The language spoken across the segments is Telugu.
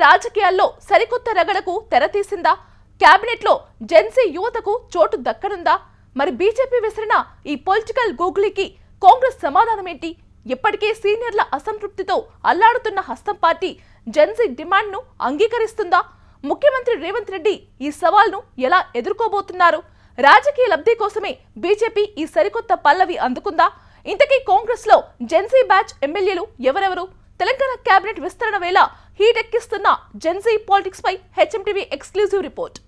రాజకీయాల్లో సరికొత్త రగడకు తెరతీసిందా? క్యాబినెట్లో జెన్సీ యువతకు చోటు దక్కనుందా? మరి బీజేపీ విసిరిన ఈ పొలిటికల్ గూగులీకి కాంగ్రెస్ సమాధానమేంటి? ఇప్పటికే సీనియర్ల అసంతృప్తితో అల్లాడుతున్న హస్తం పార్టీ జెన్సీ డిమాండ్ను అంగీకరిస్తుందా? ముఖ్యమంత్రి రేవంత్ రెడ్డి ఈ సవాల్ను ఎలా ఎదుర్కోబోతున్నారు? రాజకీయ లబ్ధి కోసమే బీజేపీ ఈ సరికొత్త పల్లవి అందుకుందా? ఇంతకీ కాంగ్రెస్ లో జెన్సీ బ్యాచ్ ఎమ్మెల్యేలు ఎవరెవరు? తెలంగాణ కేబినెట్ విస్తరణ వేళ హీట్ ఎక్కిస్తున్న జెన్సీ పాలిటిక్స్ పై హెచ్ఎంటీవీ ఎక్స్క్లూజివ్ రిపోర్ట్.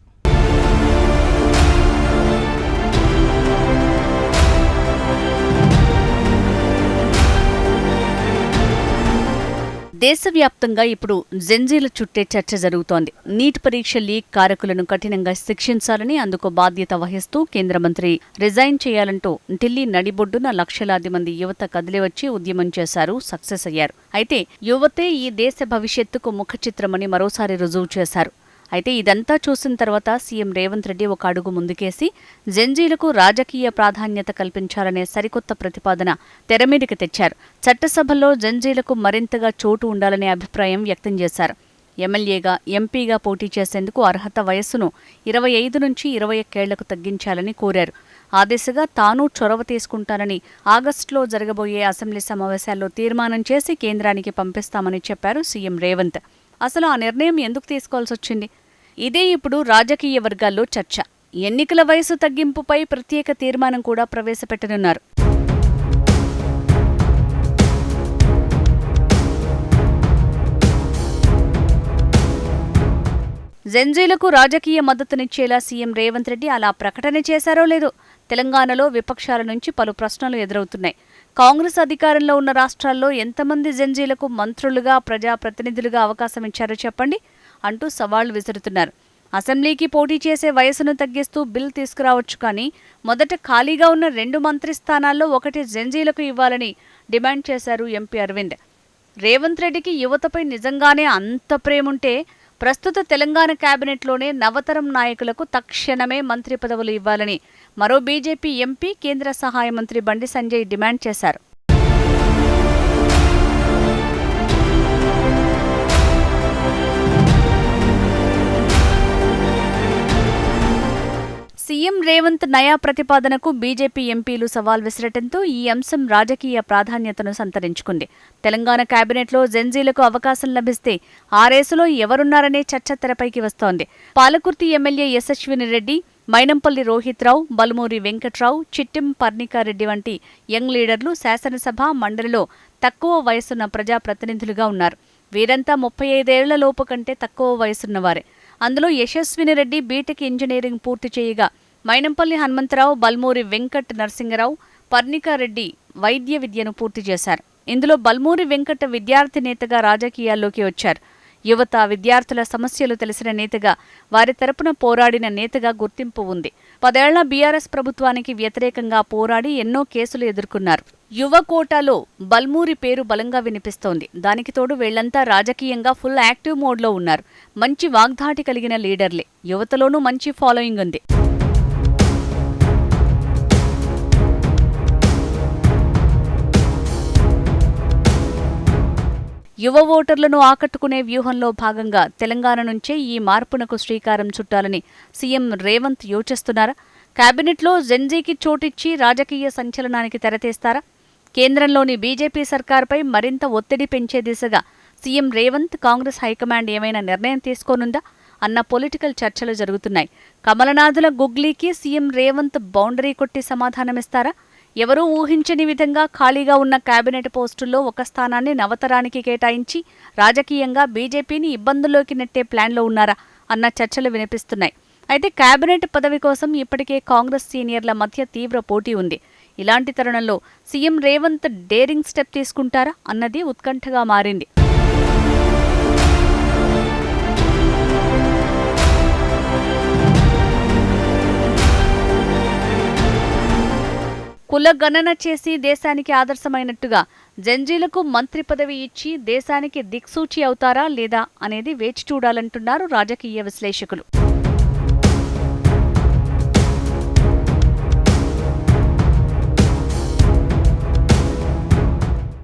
దేశవ్యాప్తంగా ఇప్పుడు జెన్జీల చుట్టే చర్చ జరుగుతోంది. నీట్ పరీక్ష లీక్ కారకులను కఠినంగా శిక్షించాలని, అందుకు బాధ్యత వహిస్తూ కేంద్ర మంత్రి రిజైన్ చేయాలంటూ ఢిల్లీ నడిబొడ్డున లక్షలాది మంది యువత కదిలివచ్చి ఉద్యమం చేశారు, సక్సెస్ అయ్యారు. అయితే యువతే ఈ దేశ భవిష్యత్తుకు ముఖచిత్రమని మరోసారి రుజువు చేశారు. అయితే ఇదంతా చూసిన తర్వాత సీఎం రేవంత్ రెడ్డి ఒక అడుగు ముందుకేసి జెన్జీలకు రాజకీయ ప్రాధాన్యత కల్పించాలనే సరికొత్త ప్రతిపాదన తెరమీదికి తెచ్చారు. చట్టసభల్లో జెన్జీలకు మరింతగా చోటు ఉండాలనే అభిప్రాయం వ్యక్తం చేశారు. ఎమ్మెల్యేగా, ఎంపీగా పోటీ చేసేందుకు అర్హత వయస్సును 25 నుంచి 21 ఏళ్లకు తగ్గించాలని కోరారు. ఆ దిశగా తాను చొరవ తీసుకుంటానని ఆగస్టులో జరగబోయే అసెంబ్లీ సమావేశాల్లో తీర్మానం చేసి కేంద్రానికి పంపిస్తామని చెప్పారు సీఎం రేవంత్. అసలు ఆ నిర్ణయం ఎందుకు తీసుకోవాల్సి వచ్చింది? ఇదే ఇప్పుడు రాజకీయ వర్గాల్లో చర్చ. ఎన్నికల వయసు తగ్గింపుపై ప్రత్యేక తీర్మానం కూడా ప్రవేశపెట్టనున్నారు. జెన్జీలకు రాజకీయ మద్దతునిచ్చేలా సీఎం రేవంత్ రెడ్డి అలా ప్రకటన చేశారో లేదో తెలంగాణలో విపక్షాల నుంచి పలు ప్రశ్నలు ఎదురవుతున్నాయి. కాంగ్రెస్ అధికారంలో ఉన్న రాష్ట్రాల్లో ఎంతమంది జెన్జీలకు మంత్రులుగా, ప్రజాప్రతినిధులుగా అవకాశం ఇచ్చారో చెప్పండి అంటూ సవాళ్లు విసురుతున్నారు. అసెంబ్లీకి పోటీ చేసే వయసును తగ్గిస్తూ బిల్ తీసుకురావచ్చు, కానీ మొదట ఖాళీగా ఉన్న 2 మంత్రి స్థానాల్లో ఒకటి జెన్జీలకు ఇవ్వాలని డిమాండ్ చేశారు ఎంపీ అరవింద్. రేవంత్ రెడ్డికి యువతపై నిజంగానే అంత ప్రేముంటే ప్రస్తుత తెలంగాణ కేబినెట్లోనే నవతరం నాయకులకు తక్షణమే మంత్రి పదవులు ఇవ్వాలని మరో బీజేపీ ఎంపీ, కేంద్ర సహాయ మంత్రి బండి సంజయ్ డిమాండ్ చేశారు. సీఎం రేవంత్ నయా ప్రతిపాదనకు బీజేపీ ఎంపీలు సవాల్ విసరటంతో ఈ అంశం రాజకీయ ప్రాధాన్యతను సంతరించుకుంది. తెలంగాణ కేబినెట్లో జెన్జీలకు అవకాశం లభిస్తే ఆ రేసులో ఎవరున్నారనే చర్చ తెరపైకి వస్తోంది. పాలకుర్తి ఎమ్మెల్యే యశస్విని రెడ్డి, మైనంపల్లి రోహిత్రావు, బల్మూరి వెంకట్రావు, చిట్టెం పర్ణికారెడ్డి వంటి యంగ్ లీడర్లు శాసనసభ, మండలిలో తక్కువ వయసున్న ప్రజాప్రతినిధులుగా ఉన్నారు. వీరంతా 35 ఏళ్ల లోపు కంటే తక్కువ వయసున్నవారే. అందులో యశస్విని రెడ్డి బీటెక్ ఇంజనీరింగ్ పూర్తి చేయగా, మైనంపల్లి హనుమంతరావు, బల్మూరి వెంకట్ నరసింగరావు, పర్ణికారెడ్డి వైద్య విద్యను పూర్తి చేశారు. ఇందులో బల్మూరి వెంకట్ విద్యార్థి నేతగా రాజకీయాల్లోకి వచ్చారు. యువత, విద్యార్థుల సమస్యలు తెలిసిన నేతగా, వారి తరపున పోరాడిన నేతగా గుర్తింపు ఉంది. 10 ఏళ్ల బీఆర్ఎస్ ప్రభుత్వానికి వ్యతిరేకంగా పోరాడి ఎన్నో కేసులు ఎదుర్కొన్నారు. యువ కోటాలో బల్మూరి పేరు బలంగా వినిపిస్తోంది. దానికి తోడు వీళ్లంతా రాజకీయంగా ఫుల్ యాక్టివ్ మోడ్లో ఉన్నారు. మంచి వాగ్ధాటి కలిగిన లీడర్లే. యువతలోనూ మంచి ఫాలోయింగ్ ఉంది. యువ ఓటర్లను ఆకట్టుకునే వ్యూహంలో భాగంగా తెలంగాణ నుంచే ఈ మార్పునకు శ్రీకారం చుట్టాలని సీఎం రేవంత్ యోచిస్తున్నారా? కేబినెట్లో జెన్జీకి చోటిచ్చి రాజకీయ సంచలనానికి తెరతీస్తారా? కేంద్రంలోని బీజేపీ సర్కార్పై మరింత ఒత్తిడి పెంచే దిశగా సీఎం రేవంత్, కాంగ్రెస్ హైకమాండ్ ఏమైనా నిర్ణయం తీసుకోనుందా అన్న పొలిటికల్ చర్చలు జరుగుతున్నాయి. కమలనాథుల గుగ్లీకి సీఎం రేవంత్ బౌండరీ కొట్టి సమాధానమిస్తారా? ఎవరూ ఊహించని విధంగా ఖాళీగా ఉన్న కేబినెట్ పోస్టుల్లో ఒక స్థానాన్ని నవతరానికి కేటాయించి రాజకీయంగా బీజేపీని ఇబ్బందుల్లోకి నెట్టే ప్లాన్లో ఉన్నారా అన్న చర్చలు వినిపిస్తున్నాయి. అయితే కేబినెట్ పదవి కోసం ఇప్పటికే కాంగ్రెస్ సీనియర్ల మధ్య తీవ్ర పోటీ ఉంది. ఇలాంటి తరుణంలో సీఎం రేవంత్ డేరింగ్ స్టెప్ తీసుకుంటారా అన్నది ఉత్కంఠగా మారింది. కులగణన చేసి దేశానికి ఆదర్శమైనట్టుగా జెన్జీలకు మంత్రి పదవి ఇచ్చి దేశానికి దిక్సూచి అవుతారా లేదా అనేది వేచి చూడాలంటున్నారు రాజకీయ విశ్లేషకులు.